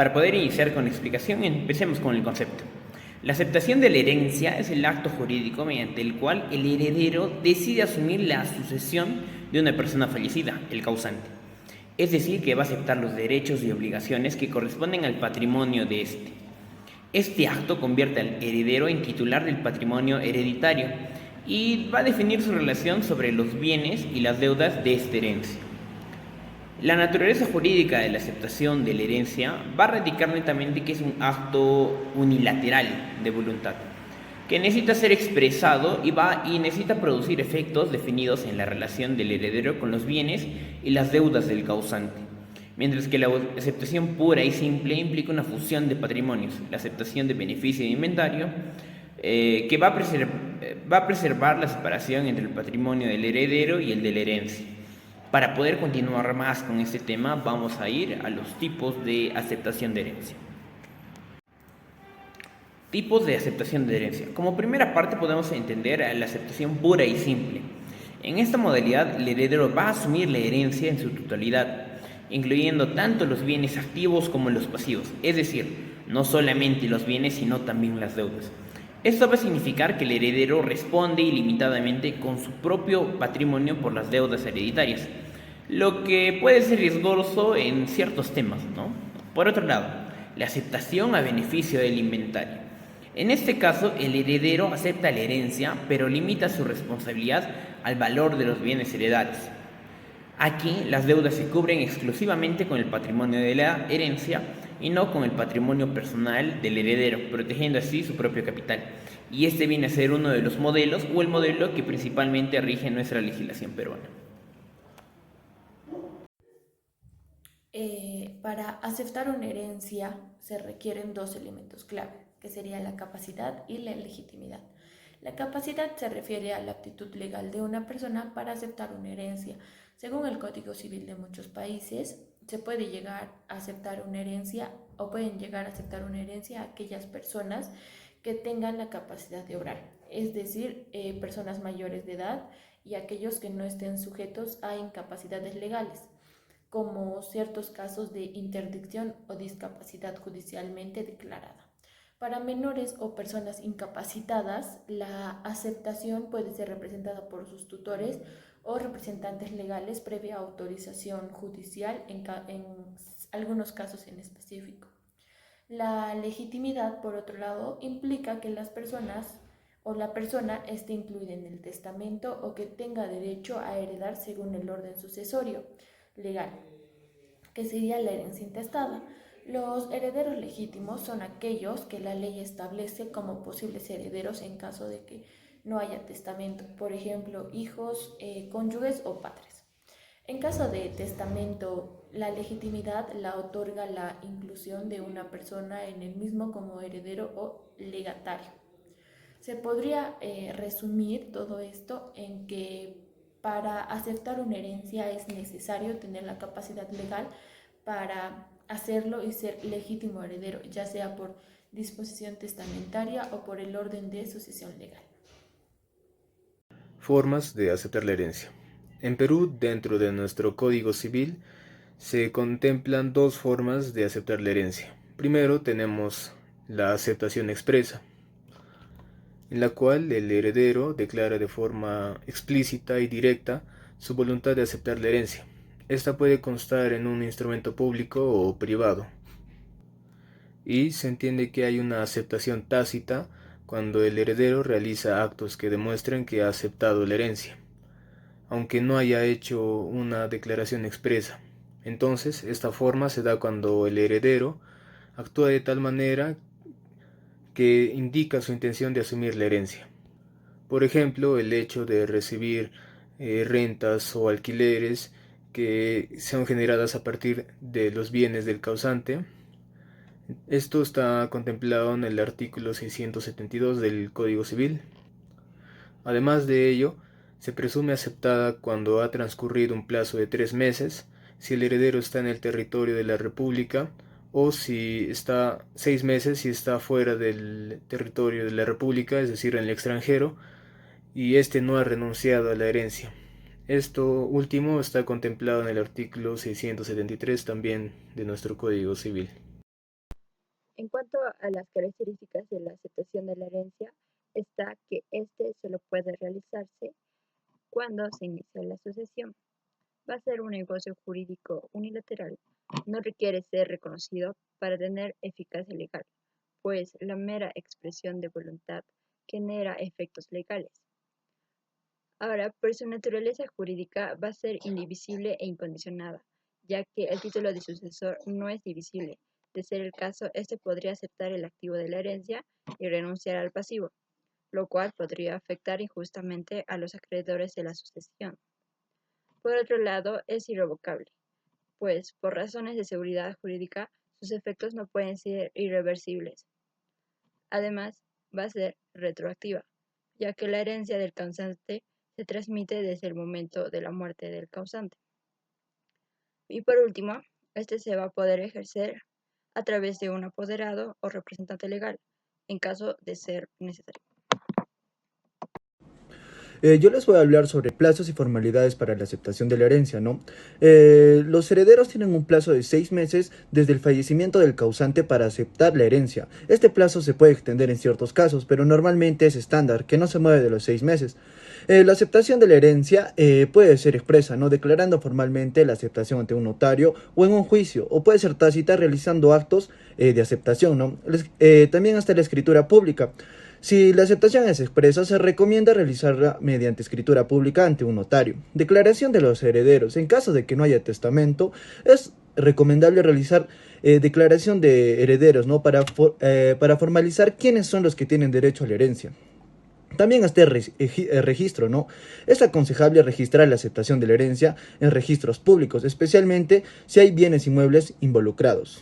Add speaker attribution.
Speaker 1: Para poder iniciar con la explicación, empecemos con el concepto. La aceptación de la herencia es el acto jurídico mediante el cual el heredero decide asumir la sucesión de una persona fallecida, el causante. Es decir, que va a aceptar los derechos y obligaciones que corresponden al patrimonio de éste. Este acto convierte al heredero en titular del patrimonio hereditario y va a definir su relación sobre los bienes y las deudas de esta herencia. La naturaleza jurídica de la aceptación de la herencia va a radicar netamente que es un acto unilateral de voluntad, que necesita ser expresado y necesita producir efectos definidos en la relación del heredero con los bienes y las deudas del causante. Mientras que la aceptación pura y simple implica una fusión de patrimonios, la aceptación de beneficio de inventario, que va a preservar la separación entre el patrimonio del heredero y el de la herencia. Para poder continuar más con este tema, vamos a ir a los tipos de aceptación de herencia. Tipos de aceptación de herencia. Como primera parte podemos entender la aceptación pura y simple. En esta modalidad, el heredero va a asumir la herencia en su totalidad, incluyendo tanto los bienes activos como los pasivos, es decir, no solamente los bienes, sino también las deudas. Esto va a significar que el heredero responde ilimitadamente con su propio patrimonio por las deudas hereditarias, lo que puede ser riesgoso en ciertos temas, ¿no? Por otro lado, la aceptación a beneficio del inventario. En este caso, el heredero acepta la herencia, pero limita su responsabilidad al valor de los bienes heredados. Aquí, las deudas se cubren exclusivamente con el patrimonio de la herencia y no con el patrimonio personal del heredero, protegiendo así su propio capital. Y este viene a ser uno de los modelos o el modelo que principalmente rige nuestra legislación peruana.
Speaker 2: Para aceptar una herencia se requieren dos elementos clave, que serían la capacidad y la legitimidad. La capacidad se refiere a la aptitud legal de una persona para aceptar una herencia. Según el Código Civil de muchos países, se puede llegar a aceptar una herencia o pueden llegar a aceptar una herencia aquellas personas que tengan la capacidad de obrar, es decir, personas mayores de edad y aquellos que no estén sujetos a incapacidades legales, como ciertos casos de interdicción o discapacidad judicialmente declarada. Para menores o personas incapacitadas, la aceptación puede ser representada por sus tutores o representantes legales previa autorización judicial en algunos casos en específico. La legitimidad, por otro lado, implica que las personas o la persona esté incluida en el testamento o que tenga derecho a heredar según el orden sucesorio legal, que sería la herencia intestada. Los herederos legítimos son aquellos que la ley establece como posibles herederos en caso de que no haya testamento, por ejemplo, hijos, cónyuges o padres. En caso de testamento, la legitimidad la otorga la inclusión de una persona en el mismo como heredero o legatario. Se podría resumir todo esto en que para aceptar una herencia es necesario tener la capacidad legal para hacerlo y ser legítimo heredero, ya sea por disposición testamentaria o por el orden de sucesión legal.
Speaker 3: Formas de aceptar la herencia. En Perú, dentro de nuestro Código Civil, se contemplan dos formas de aceptar la herencia. Primero tenemos la aceptación expresa, en la cual el heredero declara de forma explícita y directa su voluntad de aceptar la herencia. Esta puede constar en un instrumento público o privado. Y se entiende que hay una aceptación tácita cuando el heredero realiza actos que demuestren que ha aceptado la herencia, aunque no haya hecho una declaración expresa. Entonces, esta forma se da cuando el heredero actúa de tal manera que indica su intención de asumir la herencia. Por ejemplo, el hecho de recibir rentas o alquileres que sean generadas a partir de los bienes del causante. Esto está contemplado en el artículo 672 del Código Civil. Además de ello, se presume aceptada cuando ha transcurrido un plazo de 3 meses, si el heredero está en el territorio de la República, o si está 6 meses si está fuera del territorio de la República, es decir, en el extranjero, y éste no ha renunciado a la herencia. Esto último está contemplado en el artículo 673 también de nuestro Código Civil.
Speaker 4: cuanto a las características de la aceptación de la herencia, está que este solo puede realizarse cuando se inicia la sucesión. Va a ser un negocio jurídico unilateral. No requiere ser reconocido para tener eficacia legal, pues la mera expresión de voluntad genera efectos legales. Ahora, por su naturaleza jurídica, va a ser indivisible e incondicionada, ya que el título de sucesor no es divisible. De ser el caso, este podría aceptar el activo de la herencia y renunciar al pasivo, lo cual podría afectar injustamente a los acreedores de la sucesión. Por otro lado, es irrevocable, pues por razones de seguridad jurídica, sus efectos no pueden ser irreversibles. Además, va a ser retroactiva, ya que la herencia del causante se transmite desde el momento de la muerte del causante. Y por último, este se va a poder ejercer a través de un apoderado o representante legal, en caso de ser necesario.
Speaker 5: Yo les voy a hablar sobre plazos y formalidades para la aceptación de la herencia, ¿no? Los herederos tienen un plazo de 6 meses desde el fallecimiento del causante para aceptar la herencia. Este plazo se puede extender en ciertos casos, pero normalmente es estándar, que no se mueve de los 6 meses. La aceptación de la herencia puede ser expresa, ¿no? Declarando formalmente la aceptación ante un notario o en un juicio, o puede ser tácita realizando actos de aceptación, ¿no? También hasta la escritura pública. Si la aceptación es expresa, se recomienda realizarla mediante escritura pública ante un notario. Declaración de los herederos. En caso de que no haya testamento, es recomendable realizar declaración de herederos, ¿no? Para formalizar quiénes son los que tienen derecho a la herencia. También está el registro, ¿no? Es aconsejable registrar la aceptación de la herencia en registros públicos, especialmente si hay bienes inmuebles involucrados.